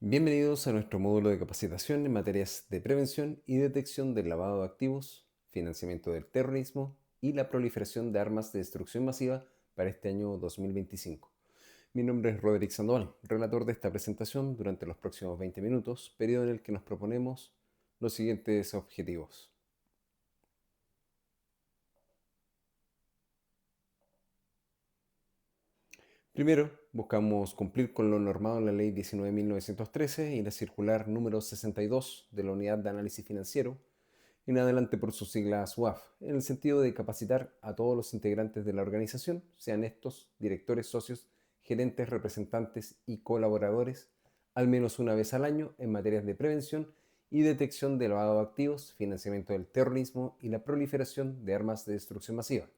Bienvenidos a nuestro módulo de capacitación en materias de prevención y detección del lavado de activos, financiamiento del terrorismo y la proliferación de armas de destrucción masiva para este año 2025. Mi nombre es Roderick Sandoval, relator de esta presentación durante los próximos 20 minutos, periodo en el que nos proponemos los siguientes objetivos. Primero, buscamos cumplir con lo normado en la Ley 19.913 y la circular número 62 de la Unidad de Análisis Financiero, en adelante por sus siglas UAF, en el sentido de capacitar a todos los integrantes de la organización, sean estos directores, socios, gerentes, representantes y colaboradores, al menos una vez al año en materias de prevención y detección de lavado de activos, financiamiento del terrorismo y la proliferación de armas de destrucción masiva.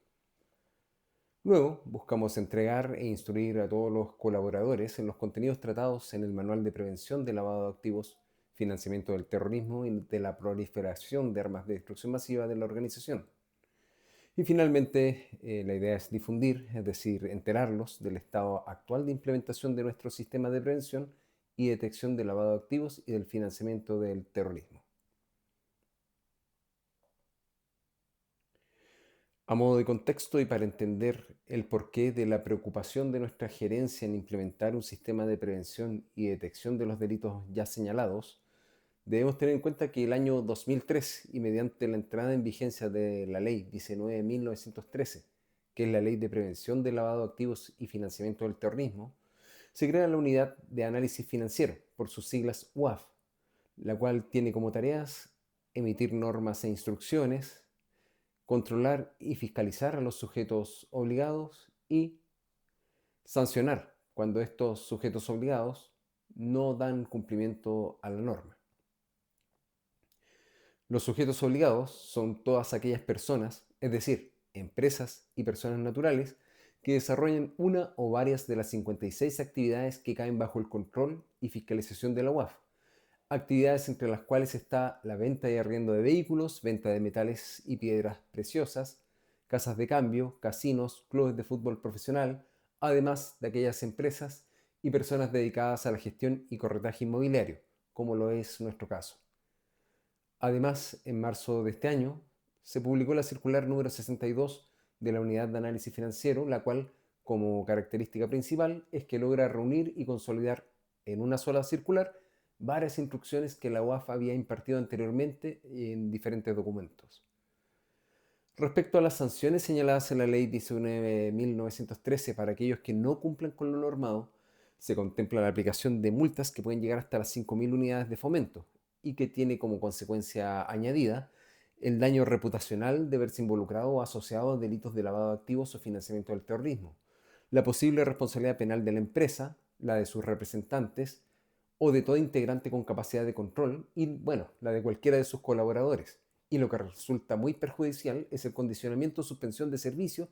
Luego, buscamos entregar e instruir a todos los colaboradores en los contenidos tratados en el Manual de Prevención de Lavado de Activos, Financiamiento del Terrorismo y de la Proliferación de Armas de Destrucción Masiva de la organización. Y finalmente, la idea es difundir, es decir, enterarlos del estado actual de implementación de nuestro sistema de prevención y detección de lavado de activos y del financiamiento del terrorismo. A modo de contexto y para entender el porqué de la preocupación de nuestra gerencia en implementar un sistema de prevención y detección de los delitos ya señalados, debemos tener en cuenta que el año 2003 y mediante la entrada en vigencia de la Ley 19.913, que es la Ley de Prevención de Lavado de Activos y Financiamiento del Terrorismo, se crea la Unidad de Análisis Financiero, por sus siglas UAF, la cual tiene como tareas emitir normas e instrucciones, controlar y fiscalizar a los sujetos obligados y sancionar cuando estos sujetos obligados no dan cumplimiento a la norma. Los sujetos obligados son todas aquellas personas, es decir, empresas y personas naturales, que desarrollan una o varias de las 56 actividades que caen bajo el control y fiscalización de la UAF. Actividades entre las cuales está la venta y arriendo de vehículos, venta de metales y piedras preciosas, casas de cambio, casinos, clubes de fútbol profesional, además de aquellas empresas y personas dedicadas a la gestión y corretaje inmobiliario, como lo es nuestro caso. Además, en marzo de este año, se publicó la circular número 62 de la Unidad de Análisis Financiero, la cual, como característica principal, es que logra reunir y consolidar en una sola circular varias instrucciones que la UAF había impartido anteriormente en diferentes documentos. Respecto a las sanciones señaladas en la Ley 19.913 para aquellos que no cumplan con lo normado, se contempla la aplicación de multas que pueden llegar hasta las 5.000 unidades de fomento y que tiene como consecuencia añadida el daño reputacional de verse involucrado o asociado a delitos de lavado de activos o financiamiento del terrorismo, la posible responsabilidad penal de la empresa, la de sus representantes o de todo integrante con capacidad de control y, bueno, la de cualquiera de sus colaboradores. Y lo que resulta muy perjudicial es el condicionamiento o suspensión de servicios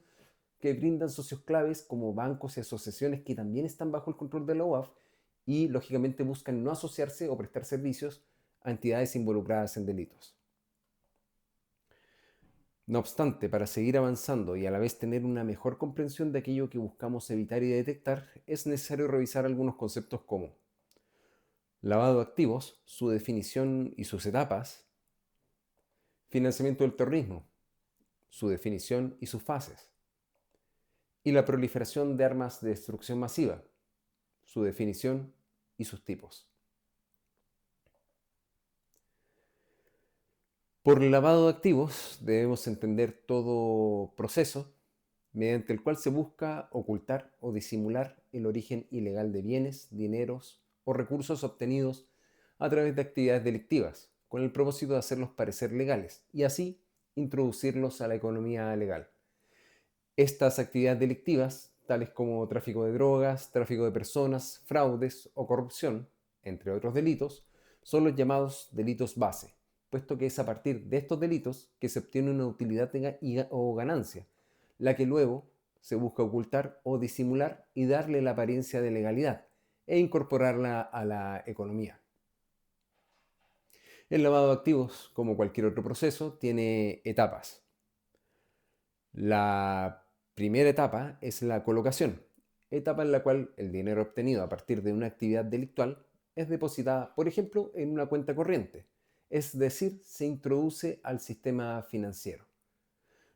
que brindan socios claves como bancos y asociaciones que también están bajo el control de la OAF y lógicamente buscan no asociarse o prestar servicios a entidades involucradas en delitos. No obstante, para seguir avanzando y a la vez tener una mejor comprensión de aquello que buscamos evitar y detectar, es necesario revisar algunos conceptos como lavado de activos, su definición y sus etapas, financiamiento del terrorismo, su definición y sus fases, y la proliferación de armas de destrucción masiva, su definición y sus tipos. Por lavado de activos debemos entender todo proceso mediante el cual se busca ocultar o disimular el origen ilegal de bienes, dineros o recursos obtenidos a través de actividades delictivas, con el propósito de hacerlos parecer legales y así introducirlos a la economía legal. Estas actividades delictivas, tales como tráfico de drogas, tráfico de personas, fraudes o corrupción, entre otros delitos, son los llamados delitos base, puesto que es a partir de estos delitos que se obtiene una utilidad o ganancia, la que luego se busca ocultar o disimular y darle la apariencia de legalidad e incorporarla a la economía. El lavado de activos, como cualquier otro proceso, tiene etapas. La primera etapa es la colocación, etapa en la cual el dinero obtenido a partir de una actividad delictual es depositada, por ejemplo, en una cuenta corriente, es decir, se introduce al sistema financiero.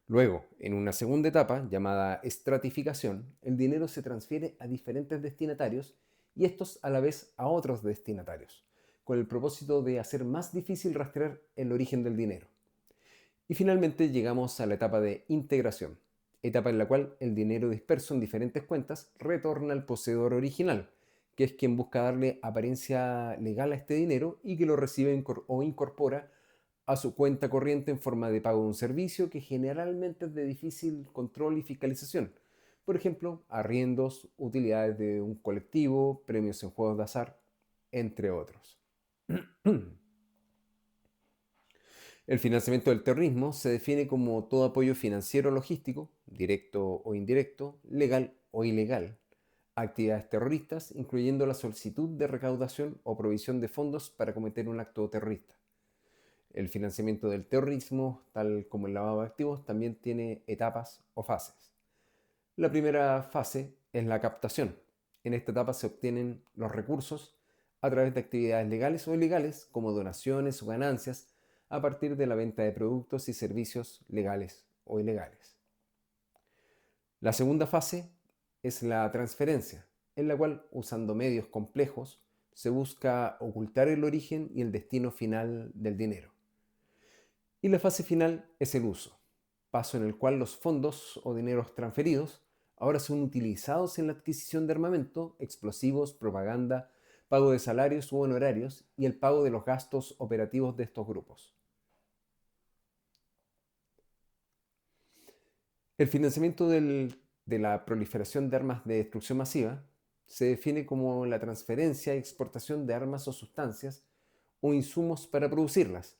Luego, en una segunda etapa, llamada estratificación, el dinero se transfiere a diferentes destinatarios y estos a la vez a otros destinatarios, con el propósito de hacer más difícil rastrear el origen del dinero. Y finalmente llegamos a la etapa de integración, etapa en la cual el dinero disperso en diferentes cuentas retorna al poseedor original, que es quien busca darle apariencia legal a este dinero y que lo recibe o incorpora a su cuenta corriente en forma de pago de un servicio que generalmente es de difícil control y fiscalización. Por ejemplo, arriendos, utilidades de un colectivo, premios en juegos de azar, entre otros. El financiamiento del terrorismo se define como todo apoyo financiero o logístico, directo o indirecto, legal o ilegal, a actividades terroristas, incluyendo la solicitud de recaudación o provisión de fondos para cometer un acto terrorista. El financiamiento del terrorismo, tal como el lavado de activos, también tiene etapas o fases. La primera fase es la captación. En esta etapa se obtienen los recursos a través de actividades legales o ilegales, como donaciones o ganancias, a partir de la venta de productos y servicios legales o ilegales. La segunda fase es la transferencia, en la cual, usando medios complejos, se busca ocultar el origen y el destino final del dinero. Y la fase final es el uso, paso en el cual los fondos o dineros transferidos ahora son utilizados en la adquisición de armamento, explosivos, propaganda, pago de salarios u honorarios y el pago de los gastos operativos de estos grupos. El financiamiento de la proliferación de armas de destrucción masiva se define como la transferencia y exportación de armas o sustancias o insumos para producirlas,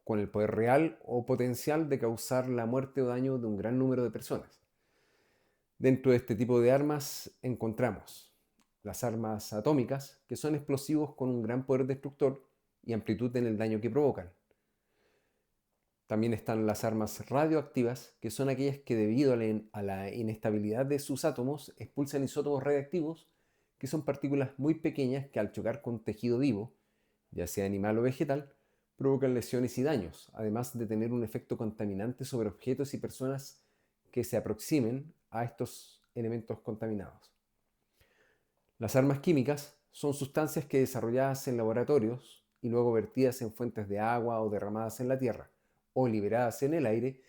con el poder real o potencial de causar la muerte o daño de un gran número de personas. Dentro de este tipo de armas encontramos las armas atómicas, que son explosivos con un gran poder destructor y amplitud en el daño que provocan. También están las armas radioactivas, que son aquellas que debido a la inestabilidad de sus átomos expulsan isótopos radiactivos, que son partículas muy pequeñas que al chocar con tejido vivo, ya sea animal o vegetal, provocan lesiones y daños, además de tener un efecto contaminante sobre objetos y personas que se aproximen a estos elementos contaminados. Las armas químicas son sustancias que desarrolladas en laboratorios y luego vertidas en fuentes de agua o derramadas en la tierra o liberadas en el aire,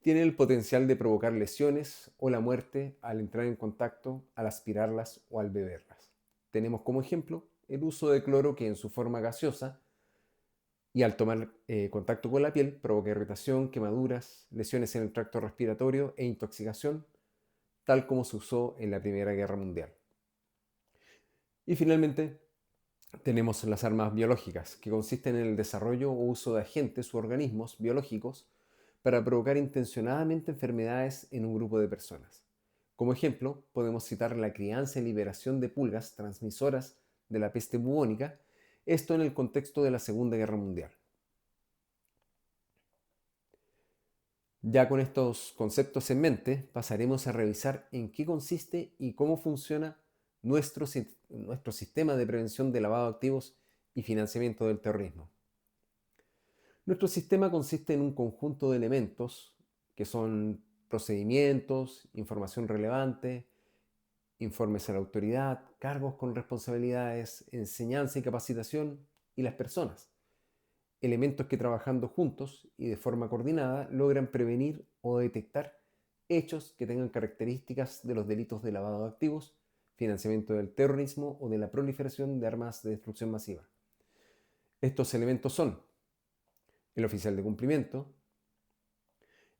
tienen el potencial de provocar lesiones o la muerte al entrar en contacto, al aspirarlas o al beberlas. Tenemos como ejemplo el uso de cloro que en su forma gaseosa y al tomar contacto con la piel provoca irritación, quemaduras, lesiones en el tracto respiratorio e intoxicación, tal como se usó en la Primera Guerra Mundial. Y finalmente tenemos las armas biológicas, que consisten en el desarrollo o uso de agentes u organismos biológicos para provocar intencionadamente enfermedades en un grupo de personas. Como ejemplo, podemos citar la crianza y liberación de pulgas transmisoras de la peste bubónica, esto en el contexto de la Segunda Guerra Mundial. Ya con estos conceptos en mente, pasaremos a revisar en qué consiste y cómo funciona nuestro sistema de prevención de lavado de activos y financiamiento del terrorismo. Nuestro sistema consiste en un conjunto de elementos que son procedimientos, información relevante, informes a la autoridad, cargos con responsabilidades, enseñanza y capacitación y las personas. Elementos que trabajando juntos y de forma coordinada logran prevenir o detectar hechos que tengan características de los delitos de lavado de activos, financiamiento del terrorismo o de la proliferación de armas de destrucción masiva. Estos elementos son el oficial de cumplimiento,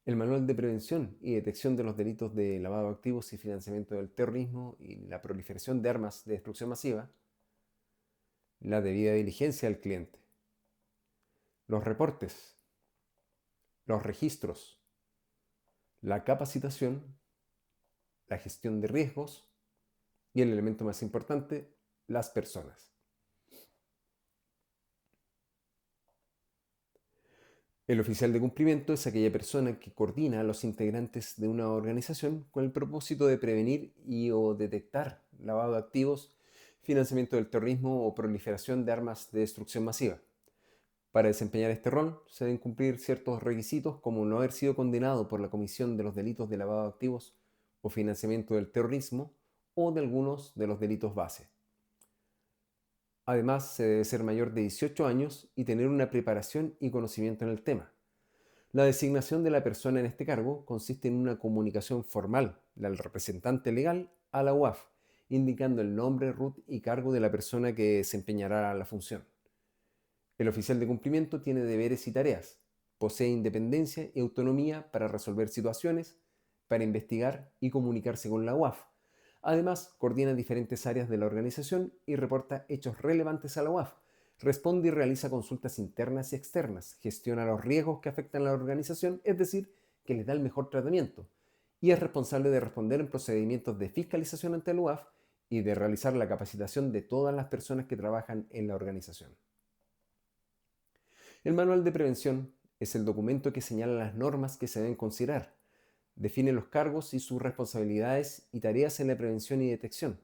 el manual de prevención y detección de los delitos de lavado de activos y financiamiento del terrorismo y la proliferación de armas de destrucción masiva, la debida diligencia del cliente, los reportes, los registros, la capacitación, la gestión de riesgos y el elemento más importante, las personas. El oficial de cumplimiento es aquella persona que coordina a los integrantes de una organización con el propósito de prevenir y o detectar lavado de activos, financiamiento del terrorismo o proliferación de armas de destrucción masiva. Para desempeñar este rol se deben cumplir ciertos requisitos como no haber sido condenado por la comisión de los delitos de lavado de activos o financiamiento del terrorismo o de algunos de los delitos base. Además, se debe ser mayor de 18 años y tener una preparación y conocimiento en el tema. La designación de la persona en este cargo consiste en una comunicación formal del representante legal a la UAF, indicando el nombre, RUT y cargo de la persona que desempeñará la función. El oficial de cumplimiento tiene deberes y tareas, posee independencia y autonomía para resolver situaciones, para investigar y comunicarse con la UAF. Además, coordina diferentes áreas de la organización y reporta hechos relevantes a la UAF. Responde y realiza consultas internas y externas, gestiona los riesgos que afectan a la organización, es decir, que les da el mejor tratamiento, y es responsable de responder en procedimientos de fiscalización ante la UAF y de realizar la capacitación de todas las personas que trabajan en la organización. El manual de prevención es el documento que señala las normas que se deben considerar, define los cargos y sus responsabilidades y tareas en la prevención y detección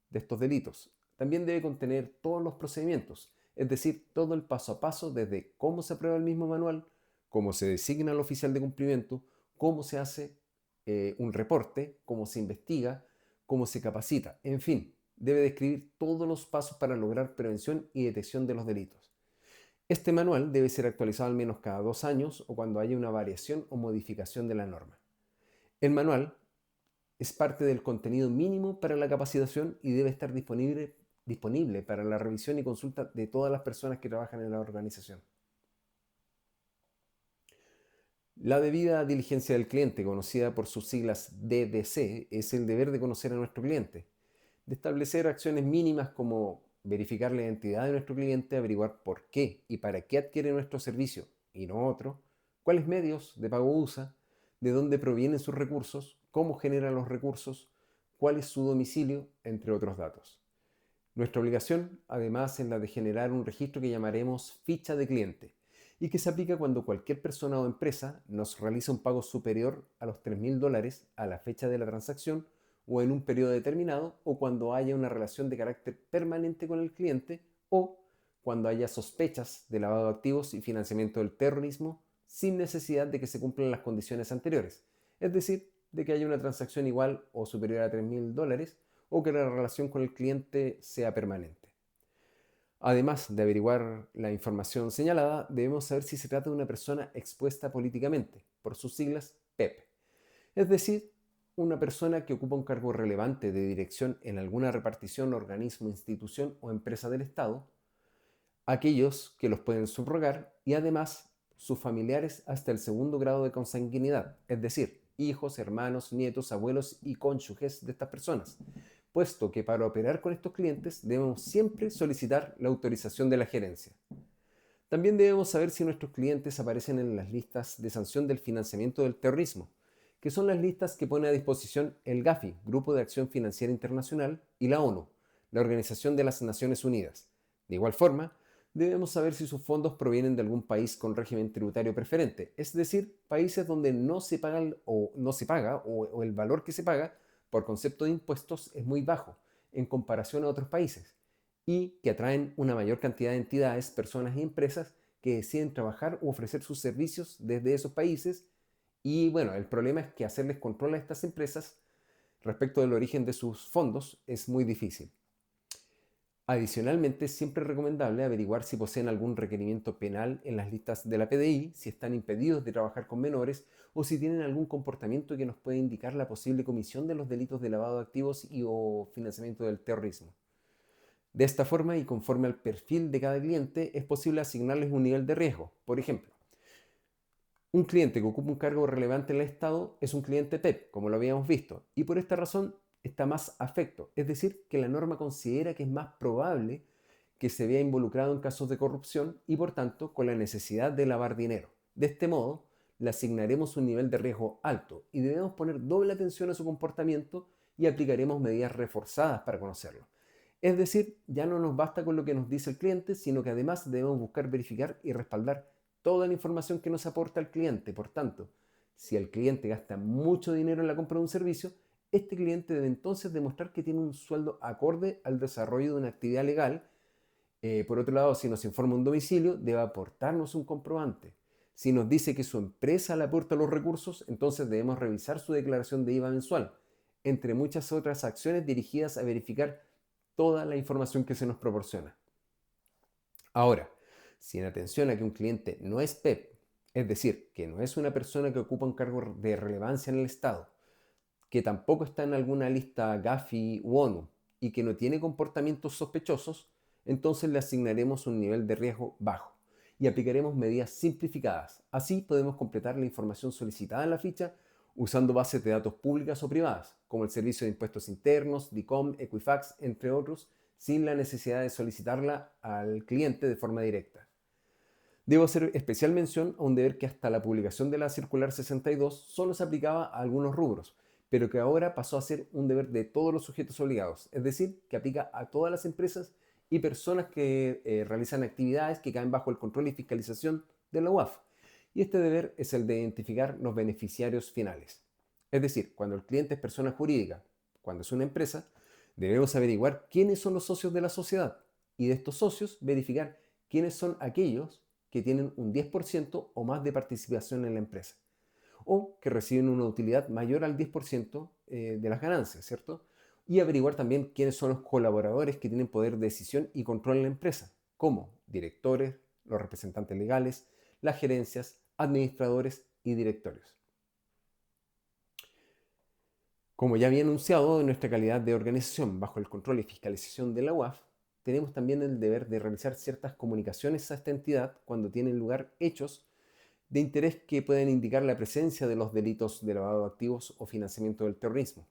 de estos delitos. También debe contener todos los procedimientos, es decir, todo el paso a paso desde cómo se aprueba el mismo manual, cómo se designa al oficial de cumplimiento, cómo se hace un reporte, cómo se investiga, cómo se capacita, en fin, debe describir todos los pasos para lograr prevención y detección de los delitos. Este manual debe ser actualizado al menos cada 2 años o cuando haya una variación o modificación de la norma. El manual es parte del contenido mínimo para la capacitación y debe estar disponible para la revisión y consulta de todas las personas que trabajan en la organización. La debida diligencia del cliente, conocida por sus siglas DDC, es el deber de conocer a nuestro cliente, de establecer acciones mínimas como verificar la identidad de nuestro cliente, averiguar por qué y para qué adquiere nuestro servicio y no otro, cuáles medios de pago usa, de dónde provienen sus recursos, cómo genera los recursos, cuál es su domicilio, entre otros datos. Nuestra obligación, además, es la de generar un registro que llamaremos ficha de cliente y que se aplica cuando cualquier persona o empresa nos realiza un pago superior a los $3.000 a la fecha de la transacción o en un periodo determinado, o cuando haya una relación de carácter permanente con el cliente, o cuando haya sospechas de lavado de activos y financiamiento del terrorismo sin necesidad de que se cumplan las condiciones anteriores, es decir, de que haya una transacción igual o superior a $3.000 o que la relación con el cliente sea permanente. Además de averiguar la información señalada, debemos saber si se trata de una persona expuesta políticamente, por sus siglas PEP, es decir, una persona que ocupa un cargo relevante de dirección en alguna repartición, organismo, institución o empresa del Estado, aquellos que los pueden subrogar y además sus familiares hasta el segundo grado de consanguinidad, es decir, hijos, hermanos, nietos, abuelos y cónyuges de estas personas, puesto que para operar con estos clientes debemos siempre solicitar la autorización de la gerencia. También debemos saber si nuestros clientes aparecen en las listas de sanción del financiamiento del terrorismo, que son las listas que pone a disposición el GAFI, Grupo de Acción Financiera Internacional, y la ONU, la Organización de las Naciones Unidas. De igual forma, debemos saber si sus fondos provienen de algún país con régimen tributario preferente, es decir, países donde no se paga o el valor que se paga por concepto de impuestos es muy bajo en comparación a otros países y que atraen una mayor cantidad de entidades, personas y empresas que deciden trabajar u ofrecer sus servicios desde esos países. Y bueno, el problema es que hacerles control a estas empresas respecto del origen de sus fondos es muy difícil. Adicionalmente, es siempre recomendable averiguar si poseen algún requerimiento penal en las listas de la PDI, si están impedidos de trabajar con menores o si tienen algún comportamiento que nos puede indicar la posible comisión de los delitos de lavado de activos y o financiamiento del terrorismo. De esta forma y conforme al perfil de cada cliente es posible asignarles un nivel de riesgo. Por ejemplo, un cliente que ocupa un cargo relevante en el Estado es un cliente PEP, como lo habíamos visto, y por esta razón está más afecto, es decir, que la norma considera que es más probable que se vea involucrado en casos de corrupción y por tanto con la necesidad de lavar dinero. De este modo, le asignaremos un nivel de riesgo alto y debemos poner doble atención a su comportamiento y aplicaremos medidas reforzadas para conocerlo. Es decir, ya no nos basta con lo que nos dice el cliente, sino que además debemos buscar verificar y respaldar toda la información que nos aporta el cliente. Por tanto, si el cliente gasta mucho dinero en la compra de un servicio, este cliente debe entonces demostrar que tiene un sueldo acorde al desarrollo de una actividad legal. Por otro lado, si nos informa un domicilio, debe aportarnos un comprobante. Si nos dice que su empresa le aporta los recursos, entonces debemos revisar su declaración de IVA mensual, entre muchas otras acciones dirigidas a verificar toda la información que se nos proporciona. Ahora, si en atención a que un cliente no es PEP, es decir, que no es una persona que ocupa un cargo de relevancia en el Estado, que tampoco está en alguna lista Gafi u ONU y que no tiene comportamientos sospechosos, entonces le asignaremos un nivel de riesgo bajo y aplicaremos medidas simplificadas. Así podemos completar la información solicitada en la ficha usando bases de datos públicas o privadas, como el Servicio de Impuestos Internos, DICOM, Equifax, entre otros, sin la necesidad de solicitarla al cliente de forma directa. Debo hacer especial mención a un deber que hasta la publicación de la Circular 62 solo se aplicaba a algunos rubros, pero que ahora pasó a ser un deber de todos los sujetos obligados, es decir, que aplica a todas las empresas y personas que realizan actividades que caen bajo el control y fiscalización de la UAF. Y este deber es el de identificar los beneficiarios finales. Es decir, cuando el cliente es persona jurídica, cuando es una empresa, debemos averiguar quiénes son los socios de la sociedad y de estos socios verificar quiénes son aquellos que tienen un 10% o más de participación en la empresa o que reciben una utilidad mayor al 10% de las ganancias, ¿cierto? Y averiguar también quiénes son los colaboradores que tienen poder de decisión y control en la empresa, como directores, los representantes legales, las gerencias, administradores y directorios. Como ya había anunciado, en nuestra calidad de organización bajo el control y fiscalización de la UAF, tenemos también el deber de realizar ciertas comunicaciones a esta entidad cuando tienen lugar hechos de interés que pueden indicar la presencia de los delitos de lavado de activos o financiamiento del terrorismo.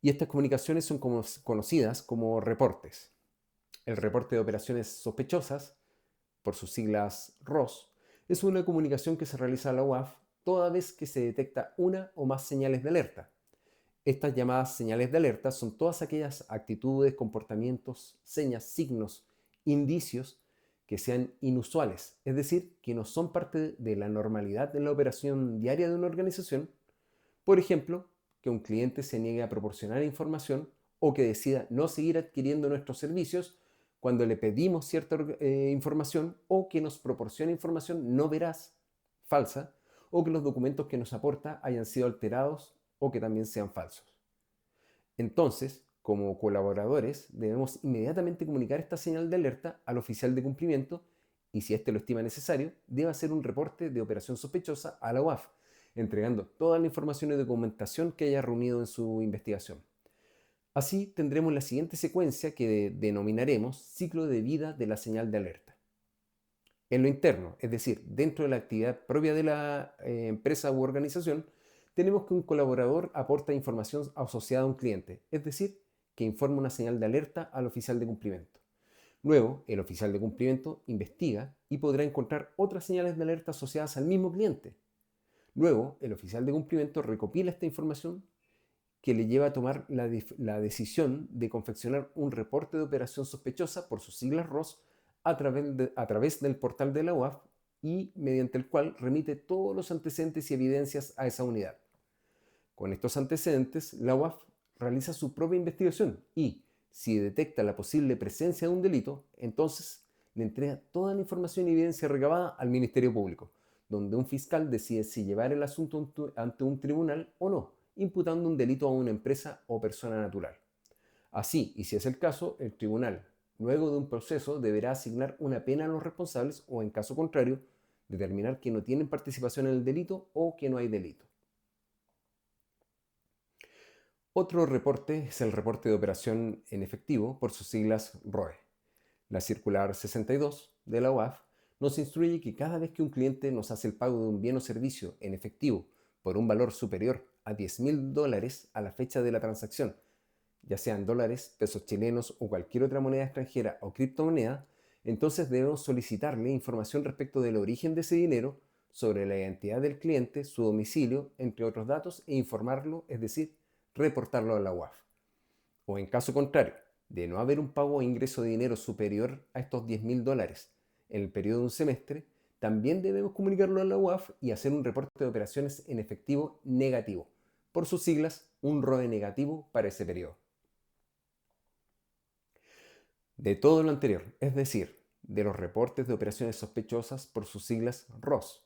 Y estas comunicaciones son conocidas como reportes. El reporte de operaciones sospechosas, por sus siglas ROS, es una comunicación que se realiza a la UAF toda vez que se detecta una o más señales de alerta. Estas llamadas señales de alerta son todas aquellas actitudes, comportamientos, señas, signos, indicios que sean inusuales, es decir, que no son parte de la normalidad en la operación diaria de una organización. Por ejemplo, que un cliente se niegue a proporcionar información o que decida no seguir adquiriendo nuestros servicios cuando le pedimos cierta información o que nos proporcione información no veraz, falsa, o que los documentos que nos aporta hayan sido alterados o que también sean falsos. Entonces, como colaboradores, debemos inmediatamente comunicar esta señal de alerta al oficial de cumplimiento y, si éste lo estima necesario, debe hacer un reporte de operación sospechosa a la UAF, entregando toda la información y documentación que haya reunido en su investigación. Así tendremos la siguiente secuencia que denominaremos ciclo de vida de la señal de alerta. En lo interno, es decir, dentro de la actividad propia de la empresa u organización, tenemos que un colaborador aporta información asociada a un cliente, es decir, que informa una señal de alerta al oficial de cumplimiento. Luego, el oficial de cumplimiento investiga y podrá encontrar otras señales de alerta asociadas al mismo cliente. Luego, el oficial de cumplimiento recopila esta información que le lleva a tomar la decisión de confeccionar un reporte de operación sospechosa, por sus siglas ROS, a través del portal de la UAF y mediante el cual remite todos los antecedentes y evidencias a esa unidad. Con estos antecedentes, la UAF realiza su propia investigación y, si detecta la posible presencia de un delito, entonces le entrega toda la información y evidencia recabada al Ministerio Público, donde un fiscal decide si llevar el asunto ante un tribunal o no, imputando un delito a una empresa o persona natural. Así, y si es el caso, el tribunal, luego de un proceso, deberá asignar una pena a los responsables o, en caso contrario, determinar que no tienen participación en el delito o que no hay delito. Otro reporte es el reporte de operación en efectivo, por sus siglas ROE. La circular 62 de la UAF nos instruye que cada vez que un cliente nos hace el pago de un bien o servicio en efectivo por un valor superior a $10.000 a la fecha de la transacción, ya sean dólares, pesos chilenos o cualquier otra moneda extranjera o criptomoneda, entonces debemos solicitarle información respecto del origen de ese dinero, sobre la identidad del cliente, su domicilio, entre otros datos, e informarlo, es decir, reportarlo a la UAF. O en caso contrario, de no haber un pago o ingreso de dinero superior a estos $10.000 en el periodo de un semestre, también debemos comunicarlo a la UAF y hacer un reporte de operaciones en efectivo negativo, por sus siglas un ROE negativo para ese periodo. De todo lo anterior, es decir, de los reportes de operaciones sospechosas por sus siglas ROS,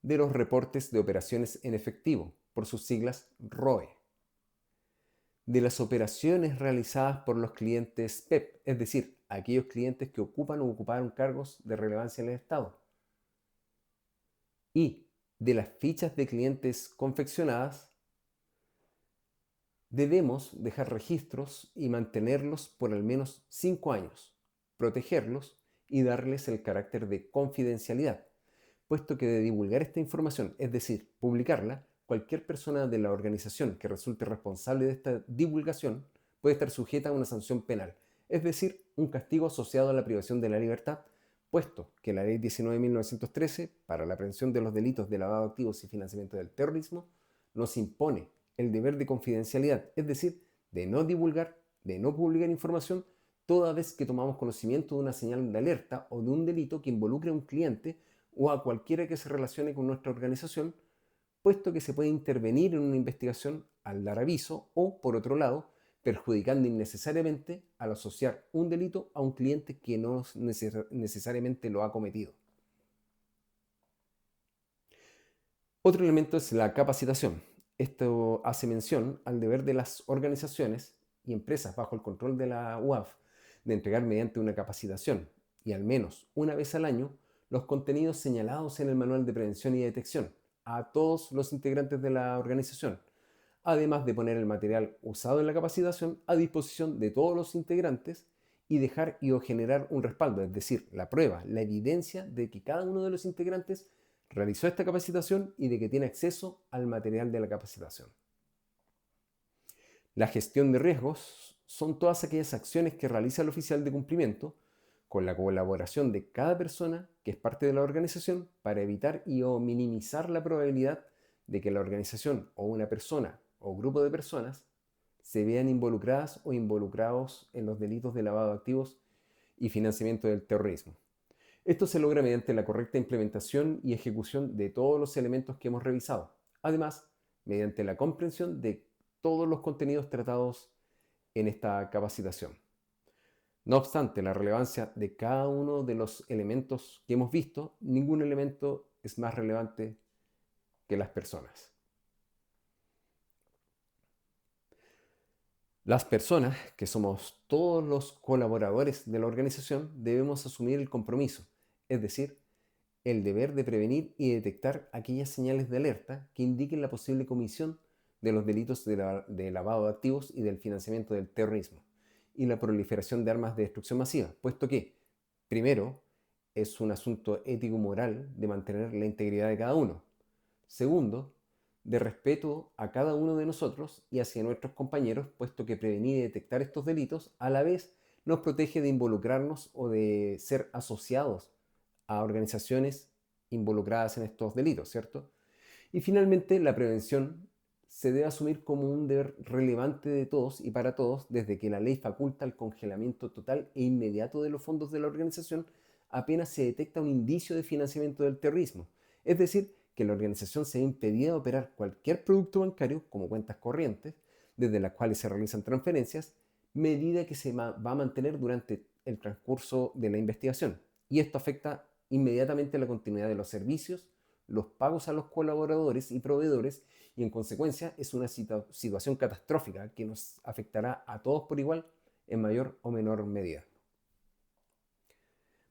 de los reportes de operaciones en efectivo por sus siglas ROE, de las operaciones realizadas por los clientes PEP, es decir, aquellos clientes que ocupan o ocuparon cargos de relevancia en el Estado, y de las fichas de clientes confeccionadas. Debemos dejar registros y mantenerlos por al menos 5 años, protegerlos y darles el carácter de confidencialidad, puesto que de divulgar esta información, es decir, publicarla, cualquier persona de la organización que resulte responsable de esta divulgación puede estar sujeta a una sanción penal, es decir, un castigo asociado a la privación de la libertad, puesto que la Ley 19.913 para la prevención de los delitos de lavado de activos y financiamiento del terrorismo nos impone el deber de confidencialidad, es decir, de no divulgar, de no publicar información toda vez que tomamos conocimiento de una señal de alerta o de un delito que involucre a un cliente o a cualquiera que se relacione con nuestra organización, puesto que se puede intervenir en una investigación al dar aviso o, por otro lado, perjudicando innecesariamente al asociar un delito a un cliente que no necesariamente lo ha cometido. Otro elemento es la capacitación. Esto hace mención al deber de las organizaciones y empresas bajo el control de la UAF de entregar mediante una capacitación y al menos una vez al año los contenidos señalados en el Manual de Prevención y Detección a todos los integrantes de la organización, además de poner el material usado en la capacitación a disposición de todos los integrantes y dejar y o generar un respaldo, es decir, la prueba, la evidencia de que cada uno de los integrantes realizó esta capacitación y de que tiene acceso al material de la capacitación. La gestión de riesgos son todas aquellas acciones que realiza el oficial de cumplimiento con la colaboración de cada persona que es parte de la organización para evitar y o minimizar la probabilidad de que la organización o una persona o grupo de personas se vean involucradas o involucrados en los delitos de lavado de activos y financiamiento del terrorismo. Esto se logra mediante la correcta implementación y ejecución de todos los elementos que hemos revisado. Además, mediante la comprensión de todos los contenidos tratados en esta capacitación. No obstante la relevancia de cada uno de los elementos que hemos visto, ningún elemento es más relevante que las personas. Las personas, que somos todos los colaboradores de la organización, debemos asumir el compromiso, es decir, el deber de prevenir y detectar aquellas señales de alerta que indiquen la posible comisión de los delitos de lavado de activos y del financiamiento del terrorismo y la proliferación de armas de destrucción masiva, puesto que, primero, es un asunto ético-moral de mantener la integridad de cada uno. Segundo, de respeto a cada uno de nosotros y hacia nuestros compañeros, puesto que prevenir y detectar estos delitos a la vez nos protege de involucrarnos o de ser asociados a organizaciones involucradas en estos delitos, ¿cierto? Y finalmente, la prevención se debe asumir como un deber relevante de todos y para todos, desde que la ley faculta el congelamiento total e inmediato de los fondos de la organización apenas se detecta un indicio de financiamiento del terrorismo. Es decir, que la organización se ve impedida de operar cualquier producto bancario, como cuentas corrientes, desde las cuales se realizan transferencias, medida que se va a mantener durante el transcurso de la investigación. Y esto afecta inmediatamente la continuidad de los servicios, los pagos a los colaboradores y proveedores y en consecuencia es una situación catastrófica que nos afectará a todos por igual en mayor o menor medida.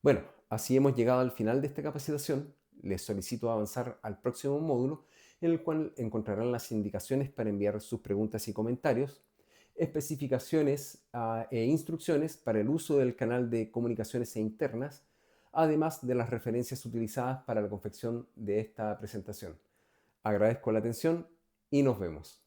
Bueno, así hemos llegado al final de esta capacitación. Les solicito avanzar al próximo módulo en el cual encontrarán las indicaciones para enviar sus preguntas y comentarios, especificaciones e instrucciones para el uso del canal de comunicaciones internas, además de las referencias utilizadas para la confección de esta presentación. Agradezco la atención y nos vemos.